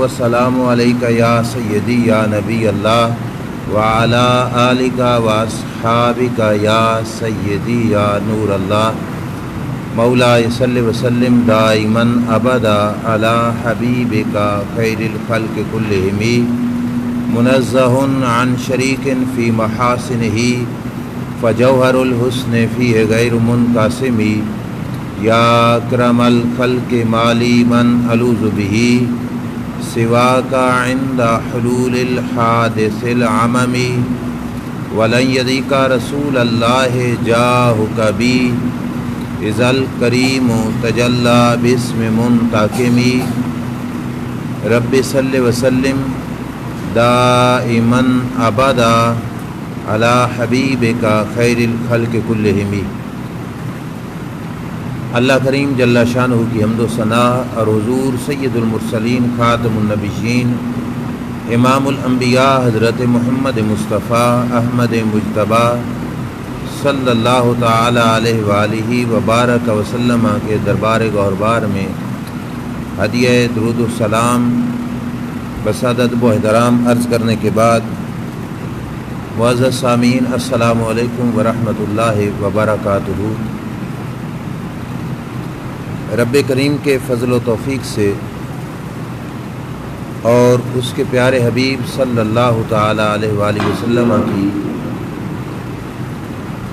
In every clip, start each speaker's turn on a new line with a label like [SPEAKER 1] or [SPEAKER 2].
[SPEAKER 1] والسلام علیک یا سیدی یا نبی اللہ وعلی آلک واصحابک یا سیدی یا نور اللہ مولا صلی وسلم دائما ابدا علی حبیبک خیر الخلق کلہم منزہ عن شریک فی محاسنہ فجوہر الحسن فیہ غیر منقسم یا اکرم الخلق مالی من الوذ بہ سواک عند حلول الحادث العمم ولن یدیک رسول اللہ جاہک بی اذا الکریم تجلی باسم منتقم رب صلی وسلم دائما ابدا علی حبیبک خیر الخلق کلہم۔ اللہ کریم جل شانہ کی حمد و ثناء اور حضور سید المرسلین خاتم النبیین امام الانبیاء حضرت محمد مصطفیٰ احمد مجتبیٰ صلی اللہ تعالی علیہ وآلہ وبارک وسلم کے دربار گہربار میں ہدیہ درود السلام بسادت و احترام عرض کرنے کے بعد معزز سامعین السلام علیکم ورحمۃ اللہ وبرکاتہ۔ رب کریم کے فضل و توفیق سے اور اس کے پیارے حبیب صلی اللہ تعالی علیہ وآلہ وسلم کی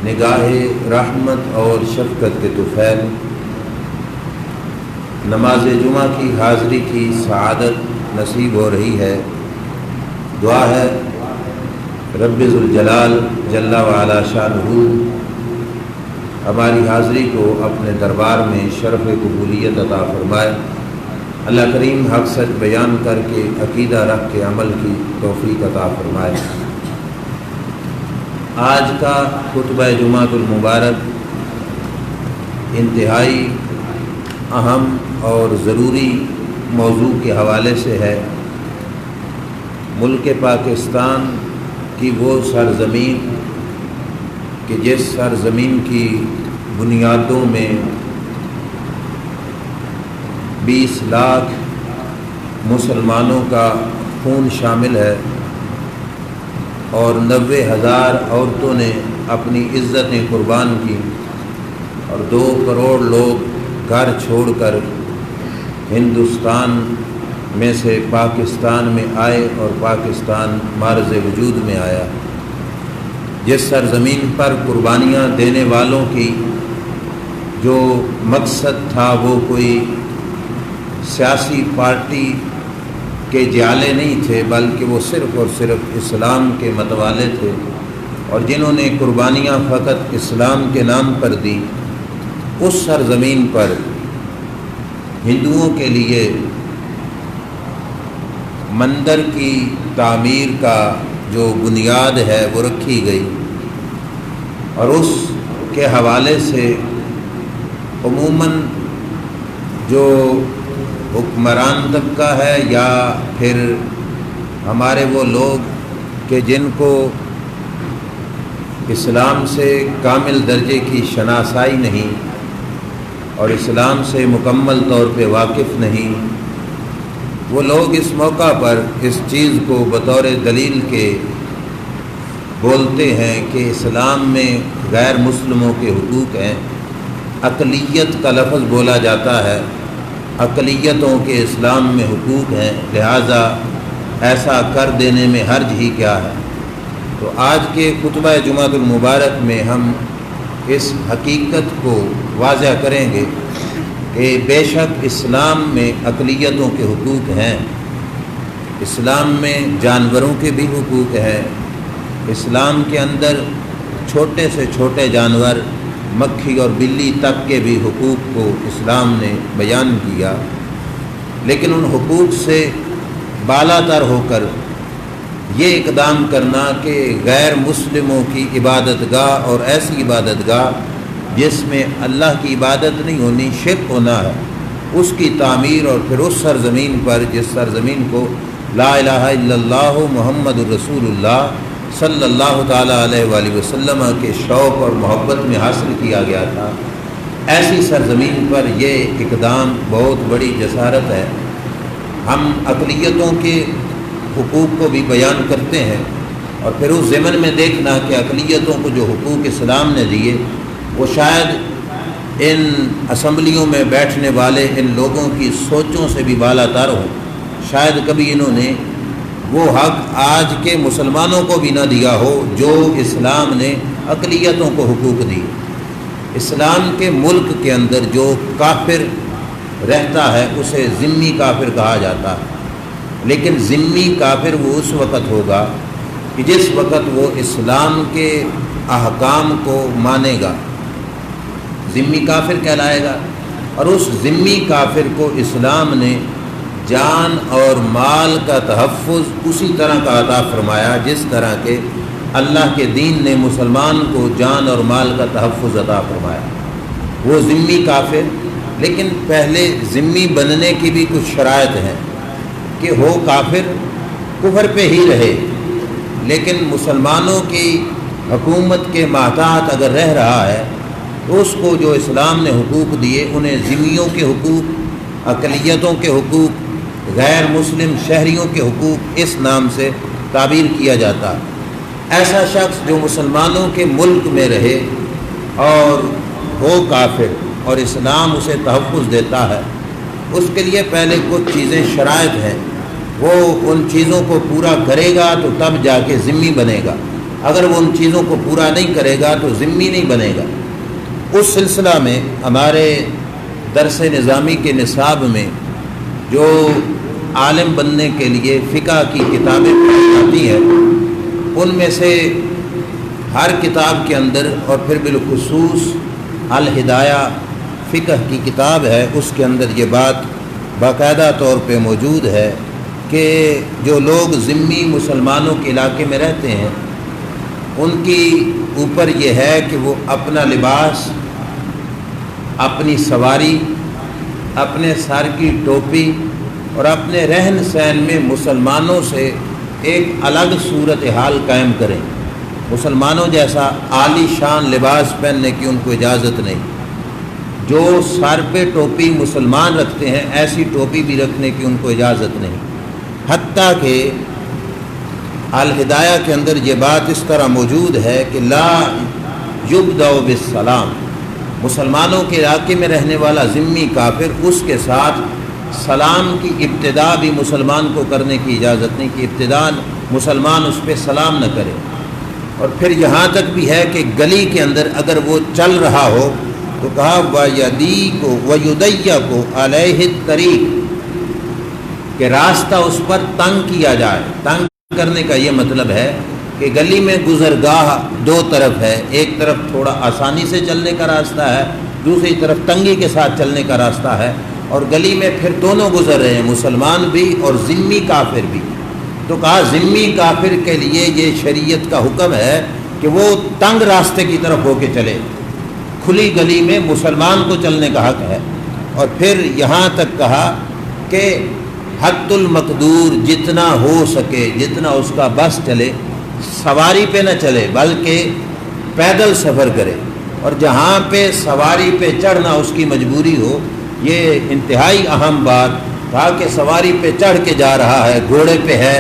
[SPEAKER 1] نگاہ رحمت اور شفقت کے طفیل نماز جمعہ کی حاضری کی سعادت نصیب ہو رہی ہے۔ دعا ہے رب ذوالجلال جل وعلا شانہ ہماری حاضری کو اپنے دربار میں شرف قبولیت عطا فرمائے۔ اللہ کریم حق سچ بیان کر کے عقیدہ رکھ کے عمل کی توفیق عطا فرمائے۔ آج کا خطبہ جمعۃ المبارک انتہائی اہم اور ضروری موضوع کے حوالے سے ہے۔ ملک پاکستان کی وہ سرزمین کہ جس سرزمین کی بنیادوں میں 20 لاکھ مسلمانوں کا خون شامل ہے اور 90,000 عورتوں نے اپنی عزتیں قربان کی اور 2 کروڑ لوگ گھر چھوڑ کر ہندوستان میں سے پاکستان میں آئے اور پاکستان معرض وجود میں آیا۔ جس سرزمین پر قربانیاں دینے والوں کی جو مقصد تھا وہ کوئی سیاسی پارٹی کے جالے نہیں تھے بلکہ وہ صرف اور صرف اسلام کے متوالے تھے، اور جنہوں نے قربانیاں فقط اسلام کے نام پر دی، اس سرزمین پر ہندوؤں کے لیے مندر کی تعمیر کا جو بنیاد ہے وہ رکھی گئی، اور اس کے حوالے سے عموماً جو حکمران طبقہ ہے یا پھر ہمارے وہ لوگ کہ جن کو اسلام سے کامل درجے کی شناسائی نہیں اور اسلام سے مکمل طور پہ واقف نہیں، وہ لوگ اس موقع پر اس چیز کو بطور دلیل کے بولتے ہیں کہ اسلام میں غیر مسلموں کے حقوق ہیں۔ اقلیت کا لفظ بولا جاتا ہے، اقلیتوں کے اسلام میں حقوق ہیں، لہٰذا ایسا کر دینے میں حرج ہی کیا ہے۔ تو آج کے خطبہ جمعۃ المبارک میں ہم اس حقیقت کو واضح کریں گے کہ بے شک اسلام میں اقلیتوں کے حقوق ہیں، اسلام میں جانوروں کے بھی حقوق ہیں، اسلام کے اندر چھوٹے سے چھوٹے جانور مکھی اور بلی تک کے بھی حقوق کو اسلام نے بیان کیا، لیکن ان حقوق سے بالا تر ہو کر یہ اقدام کرنا کہ غیر مسلموں کی عبادت گاہ اور ایسی عبادت گاہ جس میں اللہ کی عبادت نہیں ہونی، شرک ہونا ہے، اس کی تعمیر، اور پھر اس سرزمین پر جس سرزمین کو لا الہ الا اللہ محمد الرسول اللہ صلی اللہ تعالیٰ علیہ وآلہ وسلم کے شوق اور محبت میں حاصل کیا گیا تھا، ایسی سرزمین پر یہ اقدام بہت بڑی جسارت ہے۔ ہم اقلیتوں کے حقوق کو بھی بیان کرتے ہیں، اور پھر اس ضمن میں دیکھنا کہ اقلیتوں کو جو حقوق اسلام نے دیے وہ شاید ان اسمبلیوں میں بیٹھنے والے ان لوگوں کی سوچوں سے بھی بالا تر ہوں۔ شاید کبھی انہوں نے وہ حق آج کے مسلمانوں کو بھی نہ دیا ہو جو اسلام نے اقلیتوں کو حقوق دی۔ اسلام کے ملک کے اندر جو کافر رہتا ہے اسے ذمی کافر کہا جاتا ہے، لیکن ذمی کافر وہ اس وقت ہوگا کہ جس وقت وہ اسلام کے احکام کو مانے گا، ذمی کافر کہلائے گا۔ اور اس ذمی کافر کو اسلام نے جان اور مال کا تحفظ اسی طرح کا عطا فرمایا جس طرح کے اللہ کے دین نے مسلمان کو جان اور مال کا تحفظ عطا فرمایا۔ وہ ذمی کافر، لیکن پہلے ذمی بننے کی بھی کچھ شرائط ہیں کہ ہو کافر، کفر پہ ہی رہے، لیکن مسلمانوں کی حکومت کے محتاط اگر رہ رہا ہے تو اس کو جو اسلام نے حقوق دیے انہیں ذمیوں کے حقوق، اقلیتوں کے حقوق، غیر مسلم شہریوں کے حقوق اس نام سے تعبیر کیا جاتا ہے۔ ایسا شخص جو مسلمانوں کے ملک میں رہے اور ہو کافر اور اسلام اسے تحفظ دیتا ہے، اس کے لیے پہلے کچھ چیزیں شرائط ہیں، وہ ان چیزوں کو پورا کرے گا تو تب جا کے ذمی بنے گا، اگر وہ ان چیزوں کو پورا نہیں کرے گا تو ذمی نہیں بنے گا۔ اس سلسلہ میں ہمارے درس نظامی کے نصاب میں جو عالم بننے کے لیے فقہ کی کتابیں پڑھی جاتی ہیں ان میں سے ہر کتاب کے اندر، اور پھر بالخصوص الہدایہ فقہ کی کتاب ہے، اس کے اندر یہ بات باقاعدہ طور پہ موجود ہے کہ جو لوگ ذمی مسلمانوں کے علاقے میں رہتے ہیں ان کی اوپر یہ ہے کہ وہ اپنا لباس، اپنی سواری، اپنے سر کی ٹوپی اور اپنے رہن سہن میں مسلمانوں سے ایک الگ صورتحال قائم کریں۔ مسلمانوں جیسا عالی شان لباس پہننے کی ان کو اجازت نہیں، جو سر پہ ٹوپی مسلمان رکھتے ہیں ایسی ٹوپی بھی رکھنے کی ان کو اجازت نہیں، حتیٰ کہ الہدایہ کے اندر یہ بات اس طرح موجود ہے کہ لا یبدأ بالسلام، مسلمانوں کے علاقے میں رہنے والا ذمی کافر، اس کے ساتھ سلام کی ابتدا بھی مسلمان کو کرنے کی اجازت نہیں کہ ابتدا مسلمان اس پہ سلام نہ کرے۔ اور پھر یہاں تک بھی ہے کہ گلی کے اندر اگر وہ چل رہا ہو تو کہا وَيُضَيَّقُ عَلَيْهِ الطَّرِيقُ، کہ راستہ اس پر تنگ کیا جائے۔ تنگ کرنے کا یہ مطلب ہے کہ گلی میں گزرگاہ دو طرف ہے، ایک طرف تھوڑا آسانی سے چلنے کا راستہ ہے، دوسری طرف تنگی کے ساتھ چلنے کا راستہ ہے، اور گلی میں پھر دونوں گزر رہے ہیں، مسلمان بھی اور ذمی کافر بھی۔ تو کہا ذمی کافر کے لیے یہ شریعت کا حکم ہے کہ وہ تنگ راستے کی طرف ہو کے چلے، کھلی گلی میں مسلمان کو چلنے کا حق ہے۔ اور پھر یہاں تک کہا کہ حد المقدور، جتنا ہو سکے، جتنا اس کا بس چلے، سواری پہ نہ چلے بلکہ پیدل سفر کرے، اور جہاں پہ سواری پہ چڑھنا اس کی مجبوری ہو، یہ انتہائی اہم بات تھا کہ سواری پہ چڑھ کے جا رہا ہے، گھوڑے پہ ہے،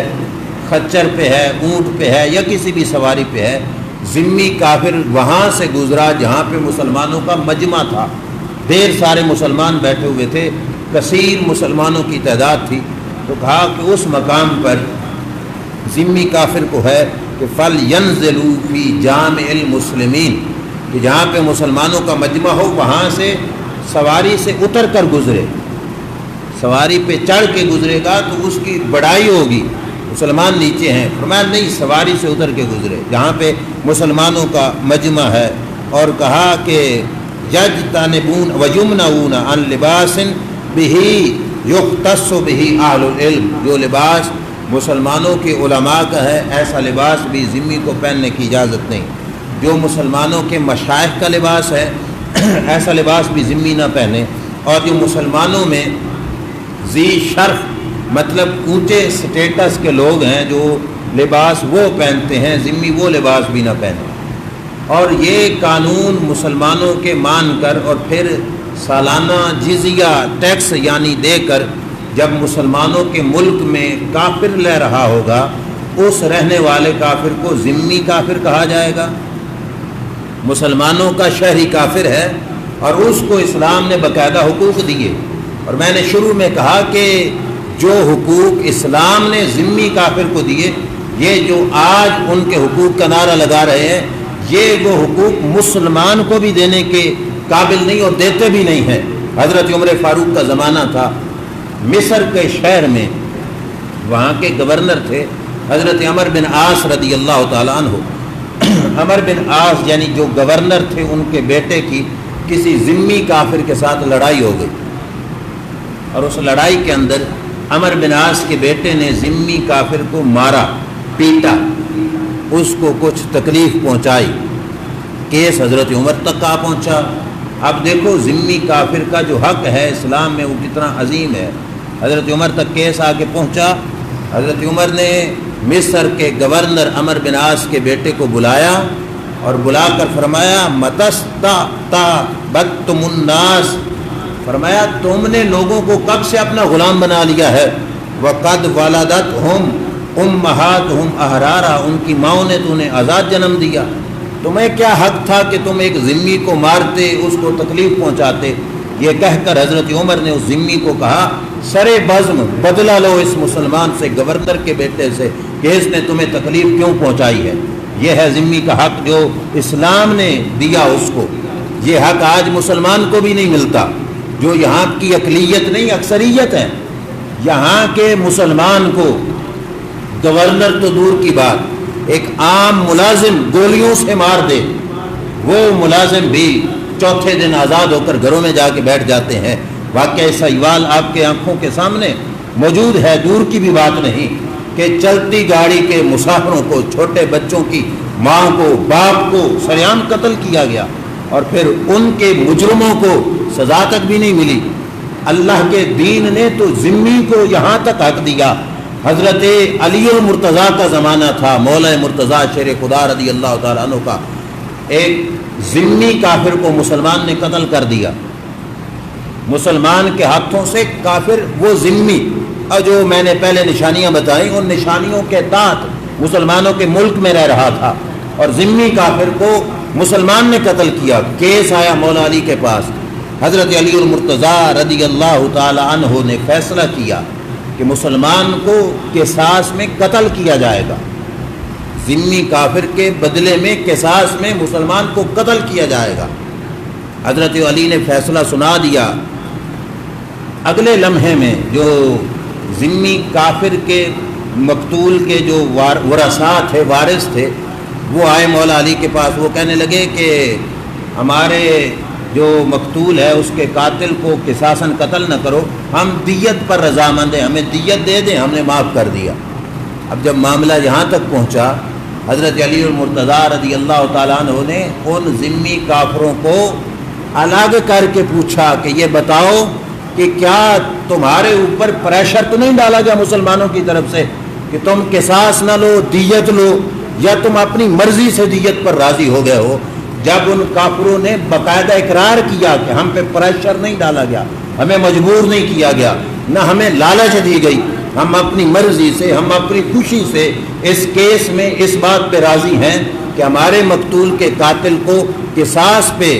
[SPEAKER 1] خچر پہ ہے، اونٹ پہ ہے، یا کسی بھی سواری پہ ہے، ذمی کافر وہاں سے گزرا جہاں پہ مسلمانوں کا مجمع تھا، ڈھیر سارے مسلمان بیٹھے ہوئے تھے، کثیر مسلمانوں کی تعداد تھی، تو کہا کہ اس مقام پر ذمی کافر کو ہے کہ فَلْيَنْزِلُوا فِي جَامِعِ الْمُسْلِمِينَ، کہ جہاں پہ مسلمانوں کا مجمع ہو وہاں سے سواری سے اتر کر گزرے۔ سواری پہ چڑھ کے گزرے گا تو اس کی بڑائی ہوگی، مسلمان نیچے ہیں، فرمایا نہیں، سواری سے اتر کے گزرے جہاں پہ مسلمانوں کا مجمع ہے۔ اور کہا کہ یجتنبون ویمنعون عن لباس بہ یختص بہ اہل العلم، جو لباس مسلمانوں کے علماء کا ہے ایسا لباس بھی ذمی کو پہننے کی اجازت نہیں۔ جو مسلمانوں کے مشائخ کا لباس ہے ایسا لباس بھی ذمی نہ پہنے، اور جو مسلمانوں میں ذی شرف مطلب اونچے سٹیٹس کے لوگ ہیں جو لباس وہ پہنتے ہیں، ذمی وہ لباس بھی نہ پہنے۔ اور یہ قانون مسلمانوں کے مان کر اور پھر سالانہ جزیہ ٹیکس یعنی دے کر جب مسلمانوں کے ملک میں کافر رہ رہا ہوگا اس رہنے والے کافر کو ذمی کافر کہا جائے گا؟ مسلمانوں کا شہری کافر ہے اور اس کو اسلام نے باقاعدہ حقوق دیے، اور میں نے شروع میں کہا کہ جو حقوق اسلام نے ذمی کافر کو دیے، یہ جو آج ان کے حقوق کا نعرہ لگا رہے ہیں، یہ وہ حقوق مسلمان کو بھی دینے کے قابل نہیں اور دیتے بھی نہیں ہیں۔ حضرت عمر فاروق کا زمانہ تھا، مصر کے شہر میں وہاں کے گورنر تھے حضرت عمر بن عاص رضی اللہ تعالیٰ عنہ۔ عمر بن عاص یعنی جو گورنر تھے، ان کے بیٹے کی کسی ذمی کافر کے ساتھ لڑائی ہو گئی، اور اس لڑائی کے اندر عمر بن عاص کے بیٹے نے ذمی کافر کو مارا، پیٹا، اس کو کچھ تکلیف پہنچائی، کیس حضرت عمر تک آ پہنچا۔ اب دیکھو ذمی کافر کا جو حق ہے اسلام میں وہ کتنا عظیم ہے، حضرت عمر تک کیس آ کے پہنچا۔ حضرت عمر نے مصر کے گورنر عمر بن عاص کے بیٹے کو بلایا اور بلا کر فرمایا متستعبدتم الناس، فرمایا تم نے لوگوں کو کب سے اپنا غلام بنا لیا ہے؟ وقد ولدتہم امہاتہم احرارا، ان کی ماؤں نے تو انہیں آزاد جنم دیا، تمہیں کیا حق تھا کہ تم ایک ذمی کو مارتے، اس کو تکلیف پہنچاتے؟ یہ کہہ کر حضرت عمر نے اس ذمی کو کہا سرے بزم بدلہ لو اس مسلمان سے، گورنر کے بیٹے سے، کہ اس نے تمہیں تکلیف کیوں پہنچائی ہے۔ یہ ہے ذمی کا حق جو اسلام نے دیا اس کو، یہ حق آج مسلمان کو بھی نہیں ملتا، جو یہاں کی اقلیت نہیں اکثریت ہے۔ یہاں کے مسلمان کو گورنر تو دور کی بات، ایک عام ملازم گولیوں سے مار دے، وہ ملازم بھی چوتھے دن آزاد ہو کر گھروں میں جا کے بیٹھ جاتے ہیں۔ واقعہ سہیوال آپ کے آنکھوں کے سامنے موجود ہے، دور کی بھی بات نہیں، کہ چلتی گاڑی کے مسافروں کو، چھوٹے بچوں کی ماں کو، باپ کو سریعام قتل کیا گیا، اور پھر ان کے مجرموں کو سزا تک بھی نہیں ملی۔ اللہ کے دین نے تو ذمی کو یہاں تک حق دیا۔ حضرت علی المرتضیٰ کا زمانہ تھا، مولا مرتضیٰ شیر خدا رضی اللہ تعالیٰ عنہ کا، ایک ذمی کافر کو مسلمان نے قتل کر دیا، مسلمان کے ہاتھوں سے کافر وہ ذمی، اور جو میں نے پہلے نشانیاں بتائیں ان نشانیوں کے تحت مسلمانوں کے ملک میں رہ رہا تھا، اور ذمی کافر کو مسلمان نے قتل کیا۔ کیس آیا مولا علی کے پاس، حضرت علی المرتضیٰ رضی اللہ تعالی عنہ نے فیصلہ کیا کہ مسلمان کو قصاص میں قتل کیا جائے گا، ذمی کافر کے بدلے میں قصاص میں مسلمان کو قتل کیا جائے گا۔ حضرت علی نے فیصلہ سنا دیا۔ اگلے لمحے میں جو ذمی کافر کے مقتول کے جو ورثاء تھے، وارث تھے، وہ آئے مولا علی کے پاس، وہ کہنے لگے کہ ہمارے جو مقتول ہے اس کے قاتل کو قصاصاً قتل نہ کرو، ہم دیت پر رضامند ہیں، ہمیں دیت دے دیں، ہم نے معاف کر دیا۔ اب جب معاملہ یہاں تک پہنچا، حضرت علی المرتضیٰ رضی اللہ تعالیٰ عنہ نے ان ذمی کافروں کو الگ کر کے پوچھا کہ یہ بتاؤ کہ کیا تمہارے اوپر پریشر تو نہیں ڈالا گیا مسلمانوں کی طرف سے کہ تم قصاص نہ لو، دیت لو، یا تم اپنی مرضی سے دیت پر راضی ہو گئے ہو؟ جب ان کافروں نے باقاعدہ اقرار کیا کہ ہم پہ پریشر نہیں ڈالا گیا، ہمیں مجبور نہیں کیا گیا، نہ ہمیں لالچ دی گئی، ہم اپنی مرضی سے، ہم اپنی خوشی سے اس کیس میں اس بات پہ راضی ہیں کہ ہمارے مقتول کے قاتل کو قصاص پہ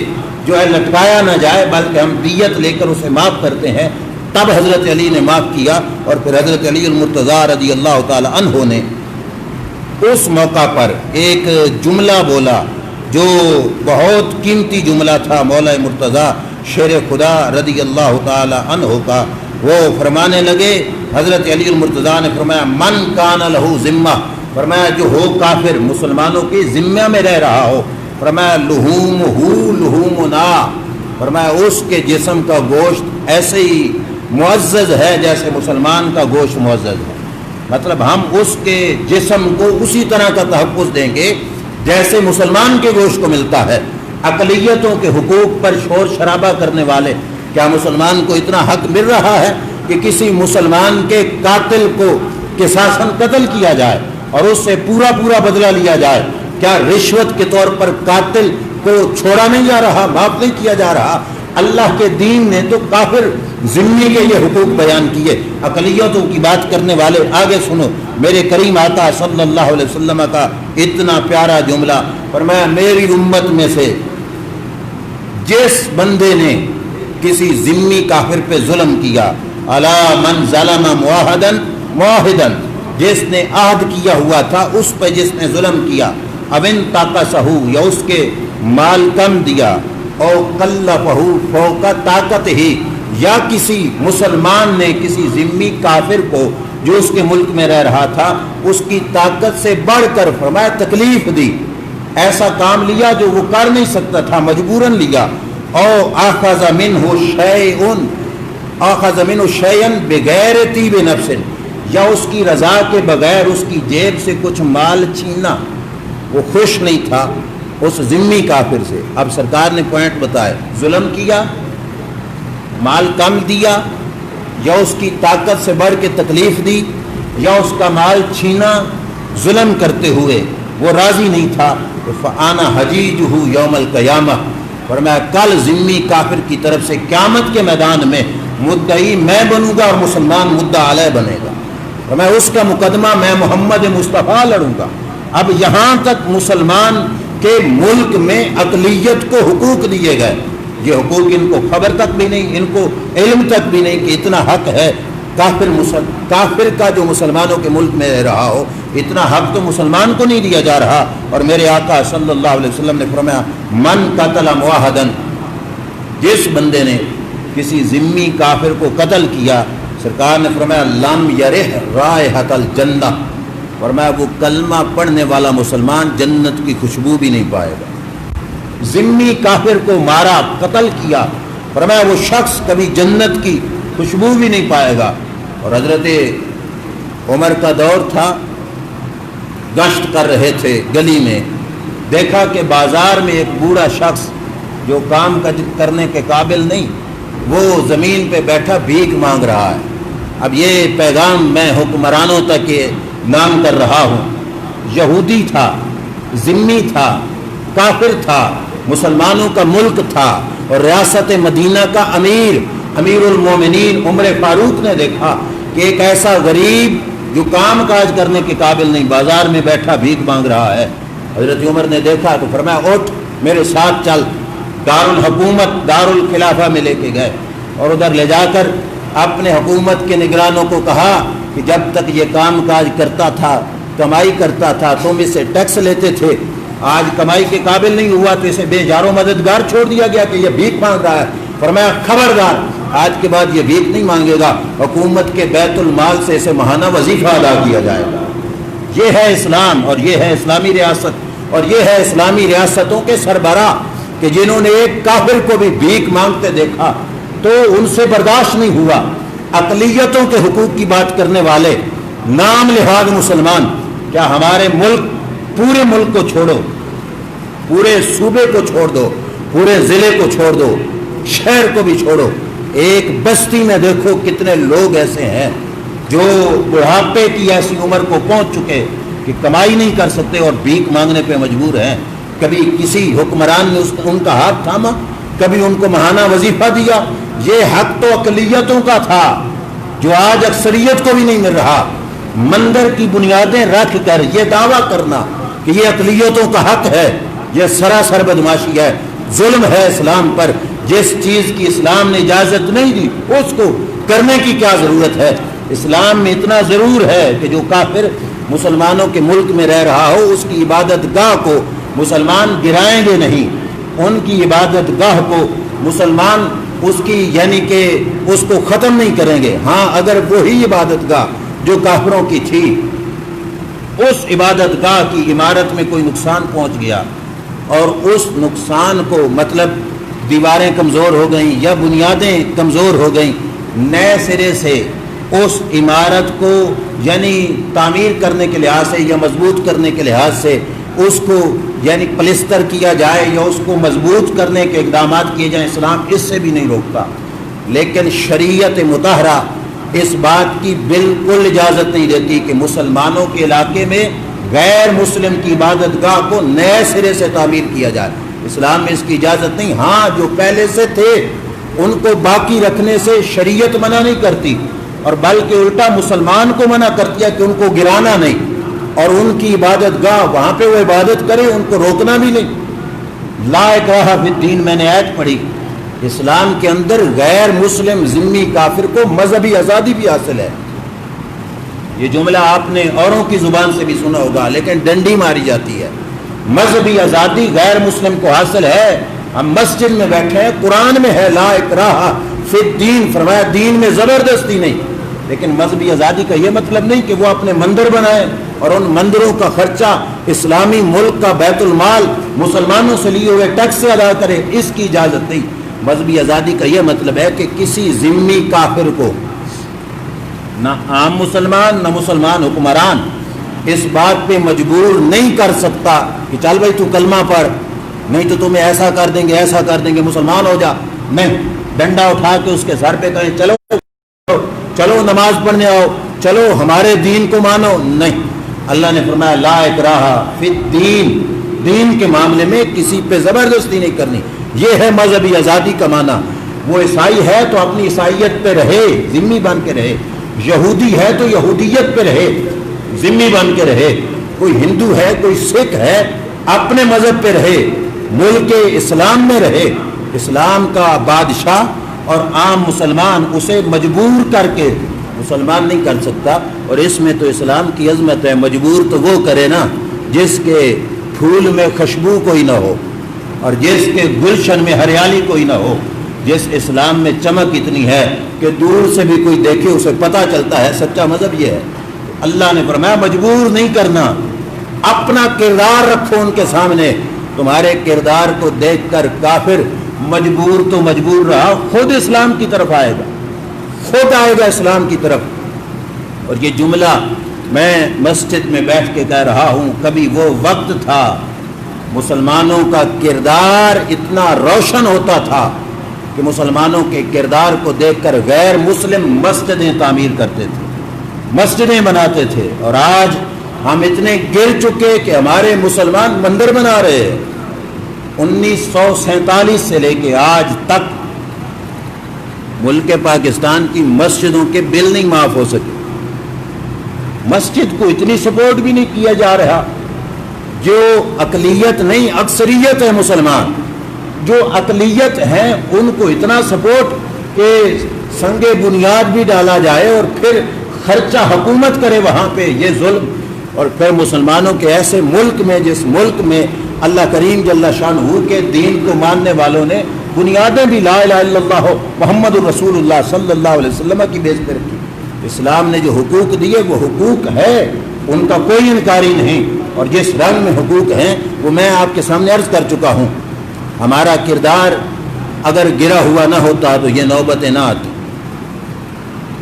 [SPEAKER 1] جو ہے لٹکایا نہ جائے بلکہ ہم دیت لے کر اسے معاف کرتے ہیں، تب حضرت علی نے معاف کیا۔ اور پھر حضرت علی المرتضیٰ رضی اللہ تعالی عنہ نے اس موقع پر ایک جملہ بولا جو بہت قیمتی جملہ تھا مولا مرتضیٰ شیر خدا رضی اللہ تعالی عنہ کا۔ وہ فرمانے لگے، حضرت علی المرتضیٰ نے فرمایا من کان لہ ذمہ، فرمایا جو ہو کافر مسلمانوں کی ذمہ میں رہ رہا ہو، فرمایا لحومہ لحومنا، فرمایا اس کے جسم کا گوشت ایسے ہی معزز ہے جیسے مسلمان کا گوشت معزز ہے، مطلب ہم اس کے جسم کو اسی طرح کا تحفظ دیں گے جیسے مسلمان کے گوشت کو ملتا ہے۔ اقلیتوں کے حقوق پر شور شرابہ کرنے والے، کیا مسلمان کو اتنا حق مل رہا ہے کہ کسی مسلمان کے قاتل کو قصاصاً قتل کیا جائے اور اس سے پورا بدلہ لیا جائے؟ کیا رشوت کے طور پر قاتل کو چھوڑا نہیں جا رہا، معاف نہیں کیا جا رہا؟ اللہ کے دین نے تو کافر
[SPEAKER 2] ذمہ کے یہ حقوق بیان کیے۔ اقلیتوں کی بات کرنے والے آگے سنو، میرے کریم آقا صلی اللہ علیہ وسلم کا اتنا پیارا جملہ فرمایا، میری امت میں سے جس بندے نے کسی ذمی کافر پہ ظلم کیا، الا من ظلم معاہدن، جس نے عہد کیا ہوا تھا اس پہ جس نے ظلم کیا، اب ان طاقتہ یا اس کے مال کم دیا، او کلفہ فوق طاقت ہی، یا کسی مسلمان نے کسی ذمی کافر کو جو اس کے ملک میں رہ رہا تھا اس کی طاقت سے بڑھ کر فرمایا تکلیف دی، ایسا کام لیا جو وہ کر نہیں سکتا تھا، مجبوراً لیا، او اخذ منہ شیئا بغیر طیب نفس، یا اس کی رضا کے بغیر اس کی جیب سے کچھ مال چھینا، وہ خوش نہیں تھا اس ذمی کافر سے۔ اب سرکار نے پوائنٹ بتائے، ظلم کیا، مال کم دیا، یا اس کی طاقت سے بڑھ کے تکلیف دی، یا اس کا مال چھینا ظلم کرتے ہوئے وہ راضی نہیں تھا، فانا حجیجہ یوم القیامہ، فرمایا کل ذمی کافر کی طرف سے قیامت کے میدان میں مدعی میں بنوں گا اور مسلمان مدعا علیہ بنے گا، فرمایا اس کا مقدمہ میں محمد مصطفیٰ لڑوں گا۔ اب یہاں تک مسلمان کے ملک میں اقلیت کو حقوق دیے گئے، یہ حقوق ان کو خبر تک بھی نہیں، ان کو علم تک بھی نہیں کہ اتنا حق ہے کافر کا جو مسلمانوں کے ملک میں رہ رہا ہو، اتنا حق تو مسلمان کو نہیں دیا جا رہا۔ اور میرے آقا صلی اللہ علیہ وسلم نے فرمایا، من قتل معاہدن، جس بندے نے کسی ذمی کافر کو قتل کیا، سرکار نے فرمایا لم یرح رائحۃ الجنہ، فرمایا وہ کلمہ پڑھنے والا مسلمان جنت کی خوشبو بھی نہیں پائے گا۔ ذمی کافر کو مارا، قتل کیا، فرمایا وہ شخص کبھی جنت کی خوشبو بھی نہیں پائے گا۔ اور حضرت عمر کا دور تھا، گشت کر رہے تھے گلی میں، دیکھا کہ بازار میں ایک بوڑھا شخص جو کام کرنے کے قابل نہیں، وہ زمین پہ بیٹھا بھیک مانگ رہا ہے۔ اب یہ پیغام میں حکمرانوں تک نام کر رہا ہوں، یہودی تھا، ذمی تھا، کافر تھا، مسلمانوں کا ملک تھا، اور ریاست مدینہ کا امیر المومنین عمر فاروق نے دیکھا کہ ایک ایسا غریب جو کام کاج کرنے کے قابل نہیں بازار میں بیٹھا بھیک مانگ رہا ہے۔ حضرت عمر نے دیکھا تو فرمایا اٹھ میرے ساتھ چل، دارالحکومت دارالخلافہ میں لے کے گئے، اور ادھر لے جا کر اپنے حکومت کے نگرانوں کو کہا کہ جب تک یہ کام کاج کرتا تھا، کمائی کرتا تھا، تم اس سے ٹیکس لیتے تھے، آج کمائی کے قابل نہیں ہوا تو اسے بے جار و مددگار چھوڑ دیا گیا کہ یہ بھیک مانگ رہا ہے۔ فرمایا خبردار، آج کے بعد یہ بھیک نہیں مانگے گا، حکومت کے بیت المال سے اسے ماہانہ وظیفہ ادا کیا جائے گا۔ یہ ہے اسلام، اور یہ ہے اسلامی ریاست، اور یہ ہے اسلامی ریاستوں کے سربراہ کہ جنہوں نے ایک کافر کو بھی بھیک مانگتے دیکھا تو ان سے برداشت نہیں ہوا۔ اقلیتوں کے حقوق کی بات کرنے والے نام لحاظ مسلمان، کیا ہمارے ملک، پورے ملک کو چھوڑو، پورے صوبے کو چھوڑ دو، پورے ضلع کو چھوڑ دو، شہر کو بھی چھوڑو، ایک بستی میں دیکھو کتنے لوگ ایسے ہیں جو بڑھاپے کی ایسی عمر کو پہنچ چکے کہ کمائی نہیں کر سکتے اور بھیک مانگنے پہ مجبور ہیں۔ کبھی کسی حکمران نے ان کا ہاتھ تھاما، کبھی ان کو ماہانہ وظیفہ دیا۔ یہ حق تو اقلیتوں کا تھا جو آج اکثریت کو بھی نہیں مل رہا۔ مندر کی بنیادیں رکھ کر یہ دعویٰ کرنا کہ یہ اقلیتوں کا حق ہے، یہ سراسر بدماشی ہے، ظلم ہے اسلام پر۔ جس چیز کی اسلام نے اجازت نہیں دی اس کو کرنے کی کیا ضرورت ہے؟ اسلام میں اتنا ضرور ہے کہ جو کافر مسلمانوں کے ملک میں رہ رہا ہو اس کی عبادت گاہ کو مسلمان گرائیں گے نہیں، ان کی عبادت گاہ کو مسلمان اس کی یعنی کہ اس کو ختم نہیں کریں گے۔ ہاں اگر وہی عبادت گاہ جو کافروں کی تھی، اس عبادت گاہ کی عمارت میں کوئی نقصان پہنچ گیا اور اس نقصان کو مطلب دیواریں کمزور ہو گئیں یا بنیادیں کمزور ہو گئیں، نئے سرے سے اس عمارت کو یعنی تعمیر کرنے کے لحاظ سے یا مضبوط کرنے کے لحاظ سے اس کو یعنی پلستر کیا جائے یا اس کو مضبوط کرنے کے اقدامات کیے جائیں، اسلام اس سے بھی نہیں روکتا۔ لیکن شریعت مطہرہ اس بات کی بالکل اجازت نہیں دیتی کہ مسلمانوں کے علاقے میں غیر مسلم کی عبادت گاہ کو نئے سرے سے تعمیر کیا جائے، اسلام میں اس کی اجازت نہیں۔ ہاں جو پہلے سے تھے ان کو باقی رکھنے سے شریعت منع نہیں کرتی، اور بلکہ الٹا مسلمان کو منع کرتی ہے کہ ان کو گرانا نہیں، اور ان کی عبادت گاہ وہاں پہ وہ عبادت کرے، ان کو روکنا بھی نہیں۔ لا اکراہ فی الدین میں نے آیت پڑھی، اسلام کے اندر غیر مسلم ذمی کافر کو مذہبی آزادی بھی حاصل ہے۔ یہ جملہ آپ نے اوروں کی زبان سے بھی سنا ہوگا، لیکن ڈنڈی ماری جاتی ہے۔ مذہبی آزادی غیر مسلم کو حاصل ہے۔ ہم مسجد میں بیٹھے ہیں، قرآن میں ہے لا اکراہ فی الدین، فرمایا دین میں زبردستی نہیں، لیکن مذہبی آزادی کا یہ مطلب نہیں کہ وہ اپنے مندر بنائے اور ان مندروں کا خرچہ اسلامی ملک کا بیت المال مسلمانوں سے لیے ہوئے ٹیکس سے ادا کرے، اس کی اجازت نہیں۔ مذہبی آزادی کا یہ مطلب ہے کہ کسی ذمی کافر کو نہ عام مسلمان نہ مسلمان حکمران اس بات پہ مجبور نہیں کر سکتا کہ چل بھائی تو کلمہ پڑھ، نہیں تو تمہیں ایسا کر دیں گے مسلمان ہو جا، نہیں، ڈنڈا اٹھا کے اس کے سر پہ کہیں چلو نماز پڑھنے آؤ، چلو ہمارے دین کو مانو، نہیں۔ اللہ نے فرمایا لا اکراہ فی الدین، دین کے معاملے میں کسی پہ زبردستی نہیں کرنی۔ یہ ہے مذہبی آزادی کا معنی۔ وہ عیسائی ہے تو اپنی عیسائیت پہ رہے، ذمی بن کے رہے، یہودی ہے تو یہودیت پہ رہے، ذمی بن کے رہے، کوئی ہندو ہے کوئی سکھ ہے اپنے مذہب پہ رہے، ملک اسلام میں رہے۔ اسلام کا بادشاہ اور عام مسلمان اسے مجبور کر کے مسلمان نہیں کر سکتا، اور اس میں تو اسلام کی عظمت ہے۔ مجبور تو وہ کرے نا جس کے پھول میں خوشبو کوئی نہ ہو اور جس کے گلشن میں ہریالی کوئی نہ ہو، جس اسلام میں چمک اتنی ہے کہ دور سے بھی کوئی دیکھے اسے پتہ چلتا ہے سچا مذہب یہ ہے۔ اللہ نے فرمایا مجبور نہیں کرنا، اپنا کردار رکھو ان کے سامنے۔ تمہارے کردار کو دیکھ کر کافر مجبور تو مجبور رہا، خود اسلام کی طرف آئے گا، خود آئے گا اسلام کی طرف۔ اور یہ جملہ میں مسجد میں بیٹھ کے کہہ رہا ہوں، کبھی وہ وقت تھا مسلمانوں کا کردار اتنا روشن ہوتا تھا کہ مسلمانوں کے کردار کو دیکھ کر غیر مسلم مسجدیں تعمیر کرتے تھے، مسجدیں بناتے تھے، اور آج ہم اتنے گر چکے کہ ہمارے مسلمان مندر بنا رہے ہیں۔ 1947 سے لے کے آج تک ملک پاکستان کی مسجدوں کے بل نہیں معاف ہو سکے۔ مسجد کو اتنی سپورٹ بھی نہیں کیا جا رہا۔ جو اقلیت نہیں اکثریت ہے مسلمان، جو اقلیت ہیں ان کو اتنا سپورٹ کہ سنگ بنیاد بھی ڈالا جائے اور پھر خرچہ حکومت کرے وہاں پہ، یہ ظلم۔ اور پھر مسلمانوں کے ایسے ملک میں، جس ملک میں اللہ کریم جل شانہ کے دین کو ماننے والوں نے بنیادیں بھی لا الہ الا اللہ محمد الرسول اللہ صلی اللہ علیہ وسلم کی بیس پر رکھی۔ اسلام نے جو حقوق دیے وہ حقوق ہے، ان کا کوئی انکاری نہیں، اور جس رنگ میں حقوق ہیں وہ میں آپ کے سامنے عرض کر چکا ہوں۔ ہمارا کردار اگر گرا ہوا نہ ہوتا تو یہ نوبتیں نہ آتی۔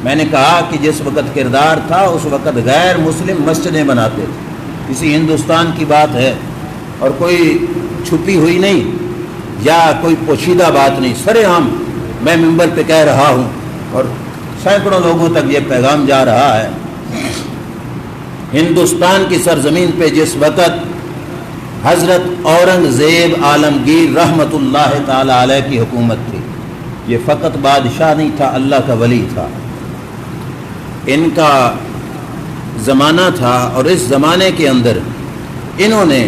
[SPEAKER 2] میں نے کہا کہ جس وقت کردار تھا اس وقت غیر مسلم مسجدیں بناتے تھے، کسی ہندوستان کی بات ہے، اور کوئی چھپی ہوئی نہیں یا کوئی پوشیدہ بات نہیں، سرے عام میں ممبر پہ کہہ رہا ہوں اور سینکڑوں لوگوں تک یہ پیغام جا رہا ہے۔ ہندوستان کی سرزمین پہ جس وقت حضرت اورنگزیب عالمگیر رحمت اللہ تعالی علیہ کی حکومت تھی، یہ فقط بادشاہ نہیں تھا، اللہ کا ولی تھا، ان کا زمانہ تھا، اور اس زمانے کے اندر انہوں نے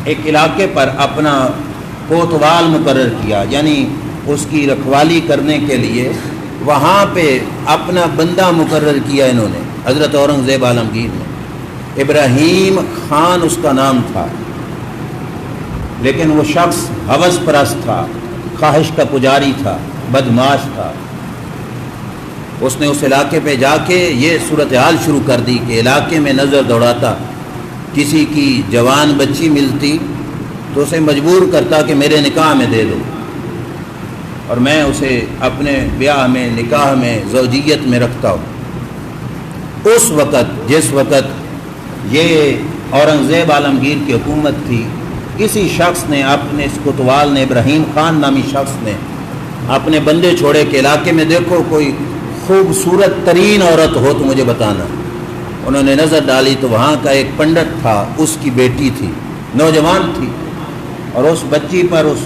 [SPEAKER 2] ایک علاقے پر اپنا کوتوال مقرر کیا، یعنی اس کی رکھوالی کرنے کے لیے وہاں پہ اپنا بندہ مقرر کیا انہوں نے، حضرت اورنگزیب عالمگیر نے۔ ابراہیم خان اس کا نام تھا، لیکن وہ شخص ہوس پرست تھا، خواہش کا پجاری تھا، بدمعاش تھا۔ اس نے اس علاقے پہ جا کے یہ صورتحال شروع کر دی کہ علاقے میں نظر دوڑاتا، کسی کی جوان بچی ملتی تو اسے مجبور کرتا کہ میرے نکاح میں دے دو، اور میں اسے اپنے بیاہ میں، نکاح میں، زوجیت میں رکھتا ہوں۔ اس وقت جس وقت یہ اورنگزیب عالمگیر کی حکومت تھی، کسی شخص نے، اپنے اس کوتوال نے، ابراہیم خان نامی شخص نے اپنے بندے چھوڑے کہ علاقے میں دیکھو کوئی خوبصورت ترین عورت ہو تو مجھے بتانا۔ انہوں نے نظر ڈالی تو وہاں کا ایک پنڈت تھا، اس کی بیٹی تھی، نوجوان تھی، اور اس بچی پر اس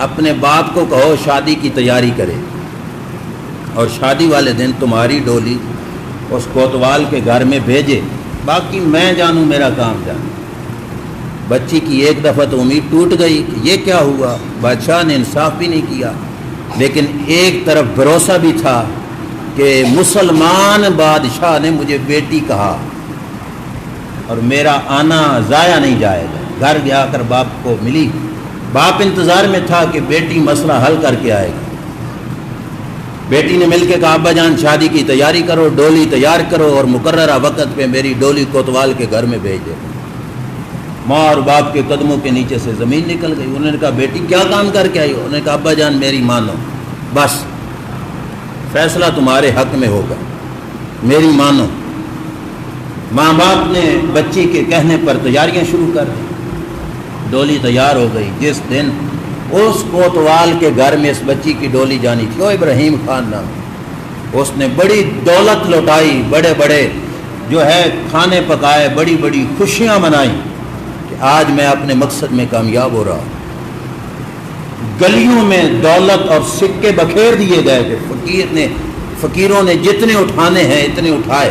[SPEAKER 2] اپنے باپ کو کہو شادی کی تیاری کرے، اور شادی والے دن تمہاری ڈولی اس کوتوال کے گھر میں بھیجے، باقی میں جانوں میرا کام جانوں۔ بچی کی ایک دفعہ تو امید ٹوٹ گئی کہ یہ کیا ہوا، بادشاہ نے انصاف بھی نہیں کیا، لیکن ایک طرف بھروسہ بھی تھا کہ مسلمان بادشاہ نے مجھے بیٹی کہا اور میرا آنا ضائع نہیں جائے گا۔ گھر جا کر باپ کو ملی، باپ انتظار میں تھا کہ بیٹی مسئلہ حل کر کے آئے گی۔ بیٹی نے مل کے کہا ابا جان شادی کی تیاری کرو، ڈولی تیار کرو اور مقررہ وقت پہ میری ڈولی کوتوال کے گھر میں بھیج دے۔ ماں اور باپ کے قدموں کے نیچے سے زمین نکل گئی۔ انہوں نے کہا بیٹی کیا کام کر کے آئی ہو؟ انہوں نے کہا ابا جان میری مانو، بس فیصلہ تمہارے حق میں ہوگا، میری مانو۔ ماں باپ نے بچی کے کہنے پر تیاریاں شروع کر دی، ڈولی تیار ہو گئی۔ جس دن اس کوتوال کے گھر میں اس بچی کی ڈولی جانی تھی، وہ ابراہیم خان نام، اس نے بڑی دولت لوٹائی، بڑے بڑے جو ہے کھانے پکائے، بڑی بڑی خوشیاں منائیں کہ آج میں اپنے مقصد میں کامیاب ہو رہا ہوں۔ گلیوں میں دولت اور سکے بکھیر دیے گئے کہ فقیروں نے جتنے اٹھانے ہیں اتنے اٹھائے۔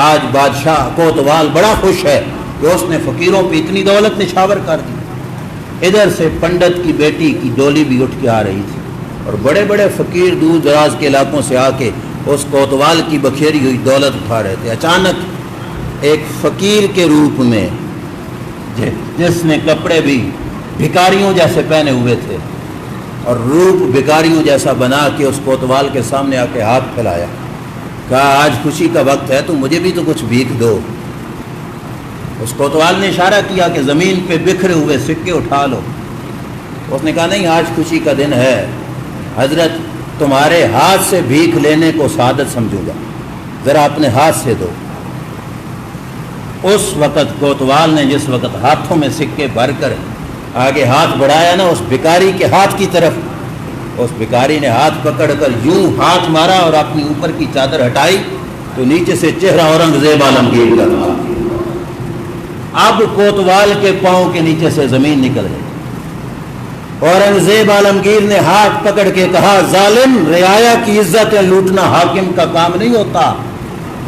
[SPEAKER 2] آج بادشاہ کوتوال بڑا خوش ہے کہ اس نے فقیروں پہ اتنی دولت نچھاور کر دی۔ ادھر سے پنڈت کی بیٹی کی ڈولی بھی اٹھ کے آ رہی تھی، اور بڑے بڑے فقیر دور دراز کے علاقوں سے آ کے اس کوتوال کی بکھیری ہوئی دولت اٹھا رہے تھے۔ اچانک ایک فقیر کے روپ میں جس نے کپڑے بھی بھکاریوں جیسے پہنے ہوئے تھے اور روپ بھکاریوں جیسا بنا کے اس کوتوال کے سامنے آ کے ہاتھ پھیلایا، کہا آج خوشی کا وقت ہے تو مجھے بھی تو کچھ بھیک دو۔ اس کوتوال نے اشارہ کیا کہ زمین پہ بکھرے ہوئے سکے اٹھا لو۔ اس نے کہا نہیں، آج خوشی کا دن ہے حضرت، تمہارے ہاتھ سے بھیک لینے کو سعادت سمجھوں گا، ذرا اپنے ہاتھ سے دو۔ اس وقت کوتوال نے جس وقت ہاتھوں میں سکے بھر کر آگے ہاتھ بڑھایا نا اس بھکاری کے ہاتھ کی طرف، اس بھکاری نے ہاتھ پکڑ کر یوں ہاتھ مارا اور اپنی اوپر کی چادر ہٹائی تو نیچے سے چہرہ اورنگزیب عالمگیر کا تھا۔ اب کوتوال کے پاؤں کے نیچے سے زمین نکل گئی۔ اورنگزیب عالمگیر نے ہاتھ پکڑ کے کہا ظالم، رعایا کی عزتیں لوٹنا حاکم کا کام نہیں ہوتا،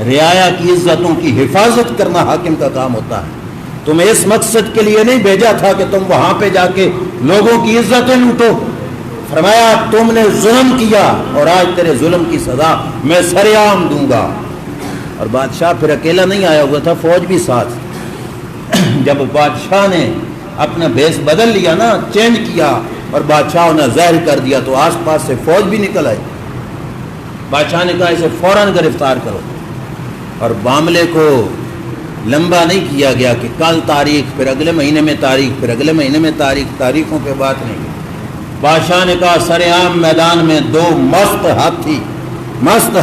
[SPEAKER 2] رعایا کی عزتوں کی حفاظت کرنا حاکم کا کام ہوتا ہے۔ تمہیں اس مقصد کے لیے نہیں بھیجا تھا کہ تم وہاں پہ جا کے لوگوں کی عزتیں لوٹو۔ فرمایا تم نے ظلم کیا اور آج تیرے ظلم کی سزا میں سر عام دوں گا۔ اور بادشاہ پھر اکیلا نہیں آیا ہوا تھا، فوج بھی ساتھ۔ جب بادشاہ نے اپنا بھیس بدل لیا نا، چینج کیا اور بادشاہ نے ظاہر کر دیا تو آس پاس سے فوج بھی نکل آئی۔ بادشاہ نے کہا اسے فوراً گرفتار کرو، اور معاملے کو لمبا نہیں کیا گیا کہ کل تاریخ، پھر اگلے مہینے میں تاریخ، پھر اگلے مہینے میں تاریخ، تاریخوں پہ بات نہیں کی۔ بادشاہ نے کہا سر عام میدان میں 2 مست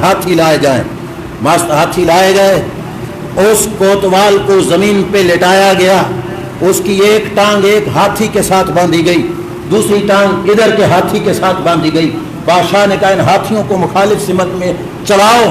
[SPEAKER 2] ہاتھی لائے جائیں۔ مست ہاتھی لائے گئے، اس کوتوال کو زمین پہ لٹایا گیا، اس کی ایک ٹانگ ایک ہاتھی کے ساتھ باندھی گئی، دوسری ٹانگ ادھر کے ہاتھی کے ساتھ باندھی گئی۔ بادشاہ نے کہا ان ہاتھیوں کو مخالف سمت میں چلاؤ۔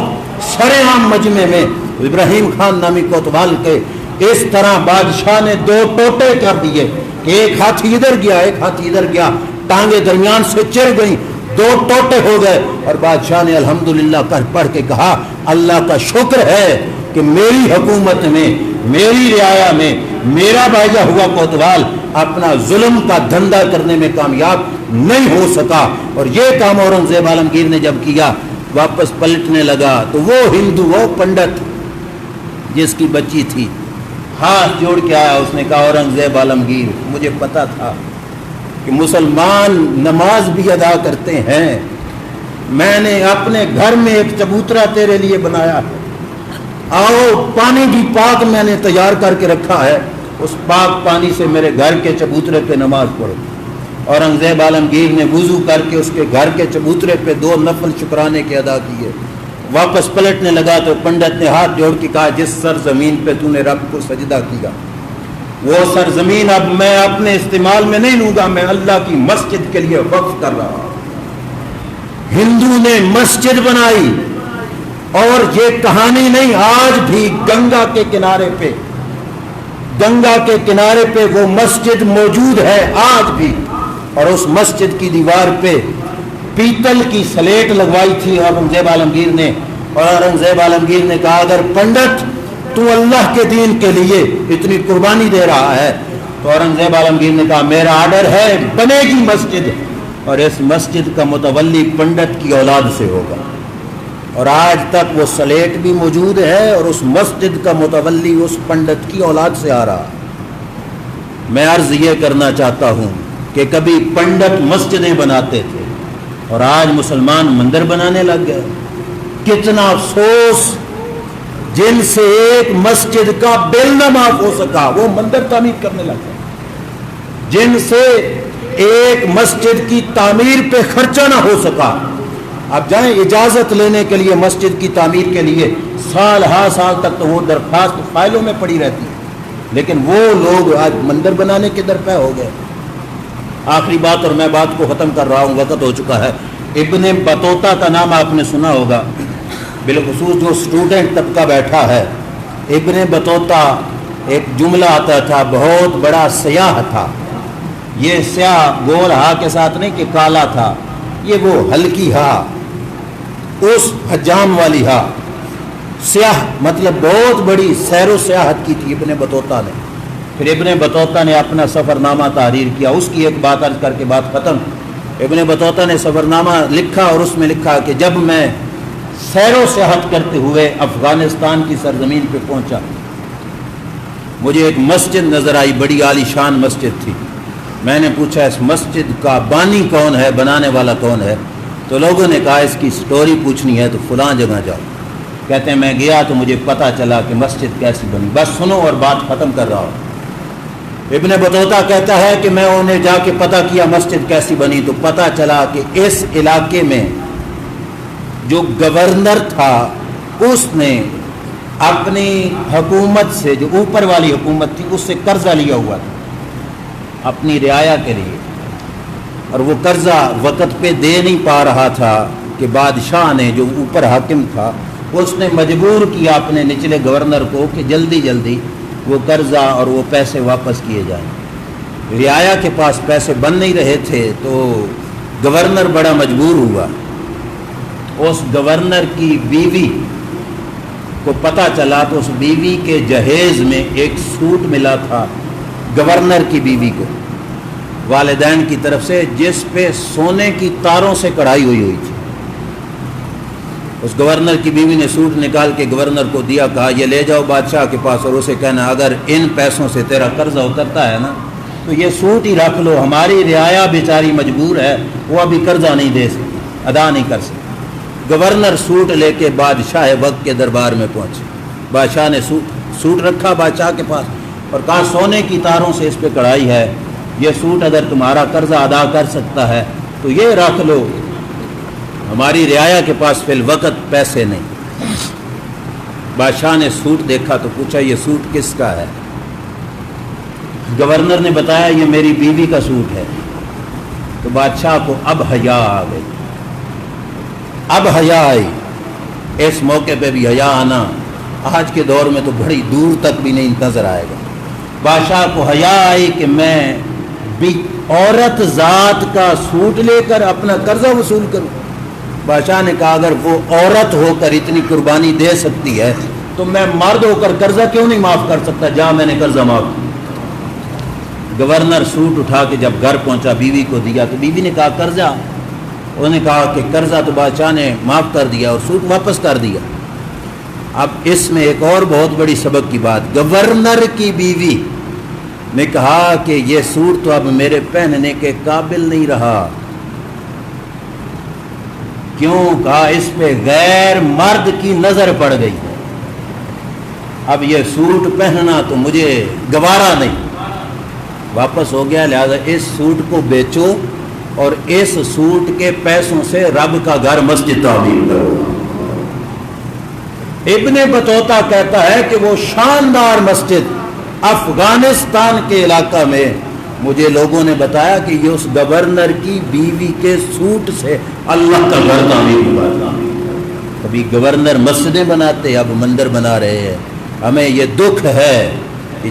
[SPEAKER 2] سر عام مجمع میں ابراہیم خان نامی کوتوال کے اس طرح بادشاہ نے 2 ٹوٹے کر دیے، ایک ہاتھی ادھر گیا ایک ہاتھی ادھر گیا، ٹانگیں درمیان سے چر گئیں، 2 ٹوٹے ہو گئے۔ اور بادشاہ نے الحمدللہ پڑھ کے کہا اللہ کا شکر ہے کہ میری حکومت میں، میری رعایا میں میرا بھیجا ہوا کوتوال اپنا ظلم کا دھندا کرنے میں کامیاب نہیں ہو سکا۔ اور یہ کام اورنگزیب عالمگیر نے جب کیا، واپس پلٹنے لگا تو وہ ہندو، وہ پنڈت جس کی بچی تھی، ہاتھ جوڑ کے آیا، اس نے کہا اورنگزیب عالمگیر مجھے پتا تھا کہ مسلمان نماز بھی ادا کرتے ہیں، میں نے اپنے گھر میں ایک چبوترا تیرے لیے بنایا ہے، آؤ پانی بھی پاک میں نے تیار کر کے رکھا ہے، اس پاک پانی سے میرے گھر کے چبوترے پہ نماز پڑھو۔ اورنگزیب عالمگیر نے وضو کر کے اس کے گھر کے چبوترے پہ 2 نفل شکرانے کے ادا کیے۔ واپس پلٹنے لگا تو پنڈت نے ہاتھ جوڑ کے کہا جس سرزمین پہ تو نے رب کو سجدہ کیا وہ سرزمین اب میں اپنے استعمال میں نہیں لوں گا، میں اللہ کی مسجد کے لیے وقف کر رہا ہوں۔ ہندو نے مسجد بنائی، اور یہ کہانی نہیں، آج بھی گنگا کے کنارے پہ وہ مسجد موجود ہے، آج بھی اور اس مسجد کی دیوار پہ پیتل کی سلیٹ لگوائی تھی اورنگزیب عالمگیر نے، اور اورنگزیب عالمگیر نے کہا اگر پنڈت تو اللہ کے دین کے لیے اتنی قربانی دے رہا ہے تو اورنگزیب عالمگیر نے کہا میرا آرڈر ہے بنے گی مسجد، اور اس مسجد کا متولی پنڈت کی اولاد سے ہوگا، اور آج تک وہ سلیٹ بھی موجود ہے اور اس مسجد کا متولی اس پنڈت کی اولاد سے آ رہا۔ میں عرض یہ کرنا چاہتا ہوں کہ کبھی پنڈت مسجدیں بناتے تھے اور آج مسلمان مندر بنانے لگ گئے۔ کتنا افسوس، جن سے ایک مسجد کا بل نہ معاف ہو سکا وہ مندر تعمیر کرنے لگ گئے، جن سے ایک مسجد کی تعمیر پہ خرچہ نہ ہو سکا۔ اب جائیں اجازت لینے کے لیے مسجد کی تعمیر کے لیے، سال ہا سال تک تو وہ درخواست فائلوں میں پڑی رہتی ہے، لیکن وہ لوگ آج مندر بنانے کے درپے ہو گئے۔ آخری بات، اور میں بات کو ختم کر رہا ہوں، وقت ہو چکا ہے۔ ابن بطوطہ کا نام آپ نے سنا ہوگا، بالخصوص جو اسٹوڈنٹ طبقہ بیٹھا ہے۔ ابن بطوطہ ایک جملہ آتا تھا، بہت بڑا سیاح تھا۔ یہ سیاہ گول ہا کے ساتھ نہیں کہ کالا تھا، یہ وہ ہلکی ہا، اس حجام والی ہا، سیاہ مطلب بہت بڑی سیر و سیاحت کی تھی ابن بطوطہ نے۔ پھر ابن بطوطہ نے اپنا سفر نامہ تحریر کیا، اس کی ایک بات عرض کر کے بات ختم۔ ابن بطوطہ نے سفر نامہ لکھا اور اس میں لکھا کہ جب میں سیر و سیاحت کرتے ہوئے افغانستان کی سرزمین پہ پہنچا، مجھے ایک مسجد نظر آئی، بڑی عالی شان مسجد تھی۔ میں نے پوچھا اس مسجد کا بانی کون ہے، بنانے والا کون ہے؟ تو لوگوں نے کہا اس کی سٹوری پوچھنی ہے تو فلاں جگہ جاؤ۔ کہتے ہیں میں گیا تو مجھے پتہ چلا کہ مسجد کیسی بنی۔ بس سنو اور بات ختم کر رہا ہوں۔ ابن بطوطہ کہتا ہے کہ میں انہیں جا کے پتہ کیا مسجد کیسی بنی، تو پتہ چلا کہ اس علاقے میں جو گورنر تھا اس نے اپنی حکومت سے، جو اوپر والی حکومت تھی، اس سے قرضہ لیا ہوا تھا اپنی رعایا کے لیے، اور وہ قرضہ وقت پہ دے نہیں پا رہا تھا کہ بادشاہ نے، جو اوپر حاکم تھا، اس نے مجبور کیا اپنے نچلے گورنر کو کہ جلدی جلدی وہ قرضہ اور وہ پیسے واپس کیے جائیں۔ رعایا کے پاس پیسے بن نہیں رہے تھے تو گورنر بڑا مجبور ہوا۔ اس گورنر کی بیوی کو پتہ چلا تو اس بیوی کے جہیز میں ایک سوٹ ملا تھا گورنر کی بیوی کو والدین کی طرف سے، جس پہ سونے کی تاروں سے کڑھائی ہوئی تھی۔ اس گورنر کی بیوی نے سوٹ نکال کے گورنر کو دیا، کہا یہ لے جاؤ بادشاہ کے پاس اور اسے کہنا اگر ان پیسوں سے تیرا قرضہ اترتا ہے نا تو یہ سوٹ ہی رکھ لو، ہماری رعایا بیچاری مجبور ہے، وہ ابھی قرضہ نہیں دے سکتی، ادا نہیں کر سکتی۔ گورنر سوٹ لے کے بادشاہ وقت کے دربار میں پہنچے۔ بادشاہ نے سوٹ رکھا بادشاہ کے پاس اور کہا سونے کی تاروں سے اس پہ کڑھائی ہے، یہ سوٹ اگر تمہارا قرضہ ادا کر سکتا ہے تو یہ رکھ لو، ہماری رعایا کے پاس فی الوقت پیسے نہیں۔ بادشاہ نے سوٹ دیکھا تو پوچھا یہ سوٹ کس کا ہے؟ گورنر نے بتایا یہ میری بیوی کا سوٹ ہے۔ تو بادشاہ کو اب حیا آ گئی، اب حیا آئی۔ اس موقع پہ بھی حیا آنا آج کے دور میں تو بڑی دور تک بھی نہیں نظر آئے گا۔ بادشاہ کو حیا آئی کہ میں بھی عورت ذات کا سوٹ لے کر اپنا قرضہ وصول کروں۔ بادشاہ نے کہا اگر وہ عورت ہو کر اتنی قربانی دے سکتی ہے تو میں مرد ہو کر قرضہ کیوں نہیں معاف کر سکتا؟ جہاں میں نے قرضہ معاف کیا۔ گورنر سوٹ اٹھا کے جب گھر پہنچا بیوی کو دیا تو بیوی نے کہا قرضہ؟ انہوں نے کہا کہ قرضہ تو بادشاہ نے معاف کر دیا اور سوٹ واپس کر دیا۔ اب اس میں ایک اور بہت بڑی سبق کی بات، گورنر کی بیوی نے کہا کہ یہ سوٹ تو اب میرے پہننے کے قابل نہیں رہا۔ کیوں؟ کہا اس پہ غیر مرد کی نظر پڑ گئی، اب یہ سوٹ پہننا تو مجھے گوارا نہیں۔ واپس ہو گیا، لہذا اس سوٹ کو بیچو اور اس سوٹ کے پیسوں سے رب کا گھر مسجد تعمیر کرو۔ ابن بطوطہ کہتا ہے کہ وہ شاندار مسجد افغانستان کے علاقہ میں مجھے لوگوں نے بتایا کہ یہ اس گورنر کی بیوی کے سوٹ سے اللہ کا گھر تعمیر ہوا۔ کبھی گورنر مسجدیں بناتے، اب مندر بنا رہے ہیں۔ ہمیں یہ دکھ ہے کہ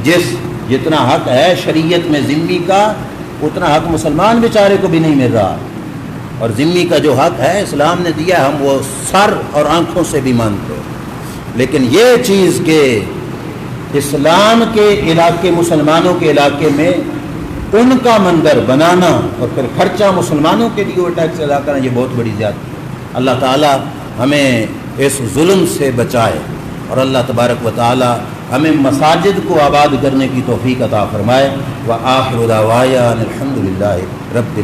[SPEAKER 2] جتنا حق ہے شریعت میں ذمہ کا، اتنا حق مسلمان بیچارے کو بھی نہیں مل رہا. اور ذمہ کا جو حق ہے اسلام نے دیا ہم وہ سر اور آنکھوں سے بھی مانتے ہیں. لیکن یہ چیز کہ اسلام کے علاقے مسلمانوں کے علاقے میں ان کا منظر بنانا اور پھر خرچہ مسلمانوں کے لیے وہ ٹیکس ادا کرنا یہ بہت بڑی زیادتی ہے. اللہ تعالی ہمیں اس ظلم سے بچائے اور اللہ تبارک و تعالی ہمیں مساجد کو آباد کرنے کی توفیق عطا فرمائے. وآخر دعوانا الحمدللہ رب